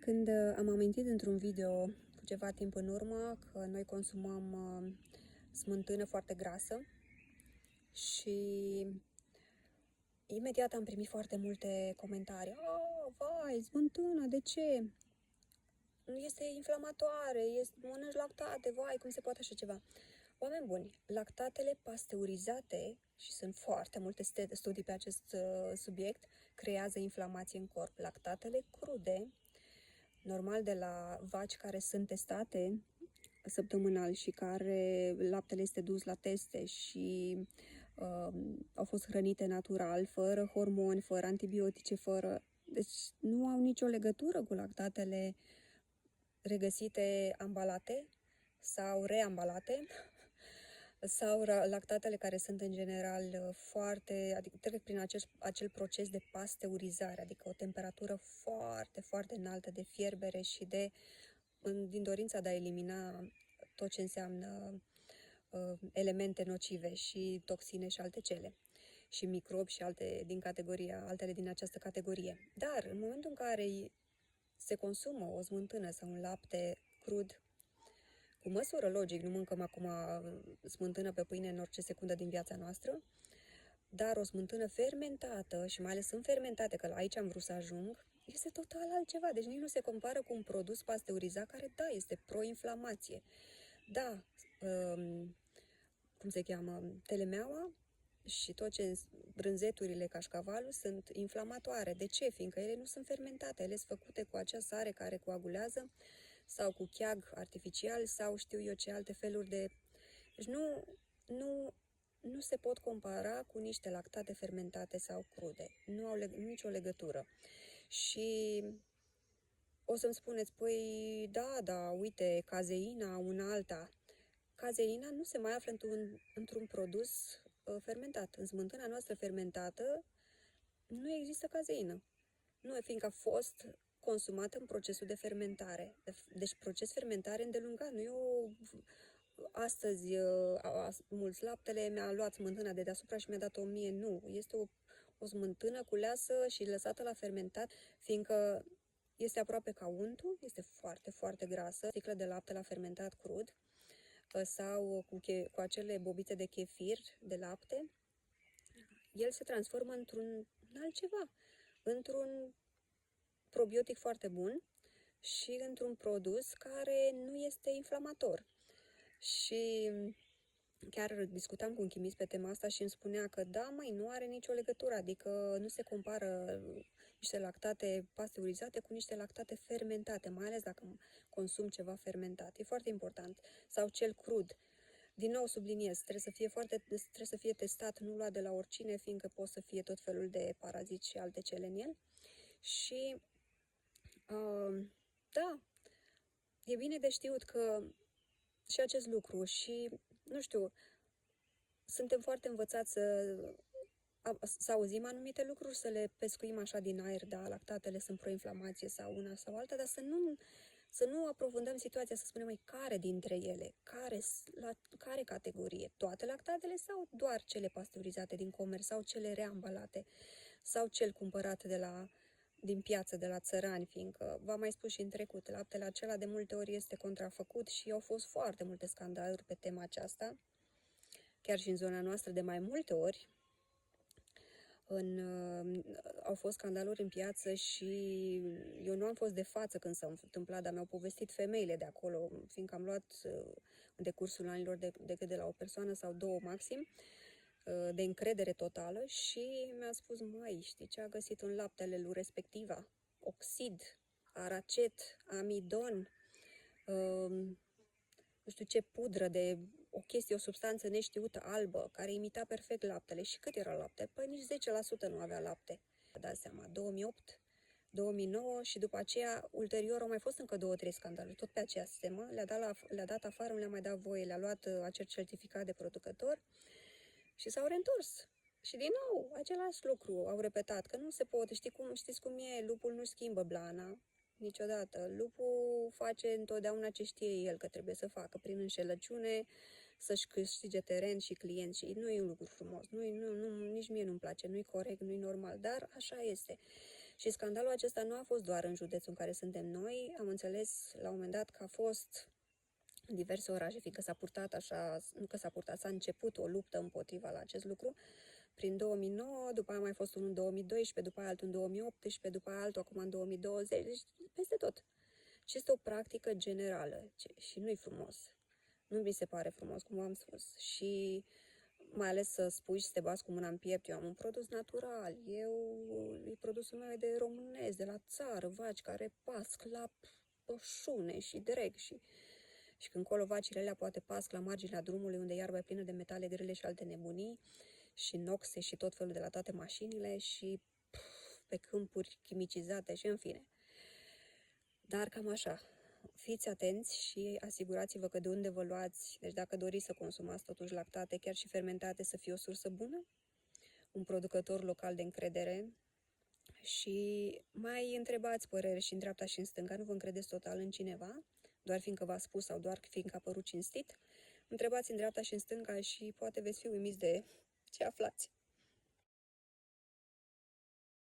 Când am amintit într-un video cu ceva timp în urmă că noi consumăm smântână foarte grasă și imediat am primit foarte multe comentarii. Oh, vai, smântână, de ce? Este inflamatoare, mănânci lactate, vai, cum se poate așa ceva? Oameni buni, lactatele pasteurizate, și sunt foarte multe studii pe acest subiect, creează inflamație în corp. Lactatele crude, normal de la vaci care sunt testate săptămânal și care laptele este dus la teste și au fost hrănite natural, fără hormoni, fără antibiotice, deci nu au nicio legătură cu lactatele regăsite ambalate sau reambalate sau lactatele care sunt în general adică trec prin acel proces de pasteurizare, adică o temperatură foarte, foarte înaltă de fierbere și din dorința de a elimina tot ce înseamnă elemente nocive și toxine și alte cele și microbi și altele din această categorie. Dar în momentul în care se consumă o smântână sau un lapte crud, cu măsură, logic, nu mâncăm acum smântână pe pâine în orice secundă din viața noastră, dar o smântână fermentată, și mai ales sunt fermentate, că aici am vrut să ajung, este total altceva. Deci nici nu se compară cu un produs pasteurizat care, da, este pro-inflamație. Da, cum se cheamă, telemeaua și tot ce brânzeturile cașcavalul sunt inflamatoare. De ce? Fiindcă ele nu sunt fermentate, ele sunt făcute cu acea sare care coagulează sau cu cheag artificial sau știu eu ce alte feluri de... Deci nu se pot compara cu niște lactate fermentate sau crude. Nu au nicio legătură. Și o să-mi spuneți, păi da, uite, cazeina, una alta. Cazeina nu se mai află într-un produs fermentat. În smântâna noastră fermentată nu există cazeină. Nu, fiindcă a fost consumată în procesul de fermentare. Deci proces fermentare îndelungat. Nu e astăzi mulți laptele, mi-a luat smântâna de deasupra și mi-a dat-o mie. Nu, este o smântână culeasă și lăsată la fermentat, fiindcă este aproape ca untul, este foarte, foarte grasă, sticlă de lapte la fermentat crud sau cu acele bobite de chefir de lapte, el se transformă într-un altceva, într-un probiotic foarte bun și într-un produs care nu este inflamator. Și chiar discutam cu un chimist pe tema asta și îmi spunea că da, nu are nicio legătură, adică nu se compară niște lactate pasteurizate cu niște lactate fermentate, mai ales dacă consum ceva fermentat. E foarte important. Sau cel crud. Din nou subliniez, trebuie să fie testat, nu luat de la oricine, fiindcă pot să fie tot felul de paraziți și alte cele în el. Și da, e bine de știut că și acest lucru și, nu știu, suntem foarte învățați să auzim anumite lucruri, să le pescuim așa din aer, da, lactatele sunt pro-inflamație sau una sau alta, dar să nu aprofundăm situația, să spunem, care dintre ele, care categorie, toate lactatele sau doar cele pasteurizate din comerț sau cele reambalate sau cel cumpărat din piață, de la țărani, fiindcă, v-am mai spus și în trecut, laptele acela de multe ori este contrafăcut și au fost foarte multe scandaluri pe tema aceasta, chiar și în zona noastră de mai multe ori. Au fost scandaluri în piață și eu nu am fost de față când s-a întâmplat, dar mi-au povestit femeile de acolo, fiindcă am luat în decursul anilor decât de la o persoană sau două maxim, de încredere totală și mi-a spus, știi ce a găsit în laptele lui respectiva? Oxid, aracet, amidon, nu știu ce pudră o substanță neștiută albă, care imita perfect laptele. Și cât era lapte? Păi nici 10% nu avea lapte. Dați seama, 2008, 2009 și după aceea, ulterior, au mai fost încă 2-3 scandaluri, tot pe aceeași temă. Le-a dat afară, nu le-a mai dat voie, le-a luat acel certificat de producător și s-au reîntors. Și din nou, același lucru au repetat, că nu se poate, știți cum e, lupul nu schimbă blana, niciodată. Lupul face întotdeauna ce știe el că trebuie să facă, prin înșelăciune, să-și câștige teren și clienți. Și nu e un lucru frumos, nici mie nu-mi place, nu-i corect, nu-i normal, dar așa este. Și scandalul acesta nu a fost doar în județul în care suntem noi, am înțeles la un moment dat că a fost în diverse orașe, fiindcă s-a purtat așa, nu că s-a purtat, s-a început o luptă împotriva la acest lucru, prin 2009, după aia a mai fost unul în 2012, după aia altul în 2018, după aia altul acum în 2020, deci peste tot. Și este o practică generală și nu-i frumos. Nu mi se pare frumos, cum v-am spus. Și mai ales să spui și să te bați cu mâna în piept. Eu am un produs natural, produsul meu e de românesc, de la țară, vaci care pasc la pășune și dreg și când colo vacile alea poate pasc la marginea drumului unde iarba e plină de metale grele și alte nebunii și noxe și tot felul de la toate mașinile și pe câmpuri chimicizate și în fine. Dar cam așa. Fiți atenți și asigurați-vă că de unde vă luați, deci dacă doriți să consumați totuși lactate, chiar și fermentate, să fie o sursă bună, un producător local de încredere și mai întrebați păreri și în dreapta și în stânga, nu vă încredeți total în cineva, doar fiindcă v-a spus sau doar fiindcă a părut cinstit, întrebați în dreapta și în stânga și poate veți fi uimiți de ce aflați.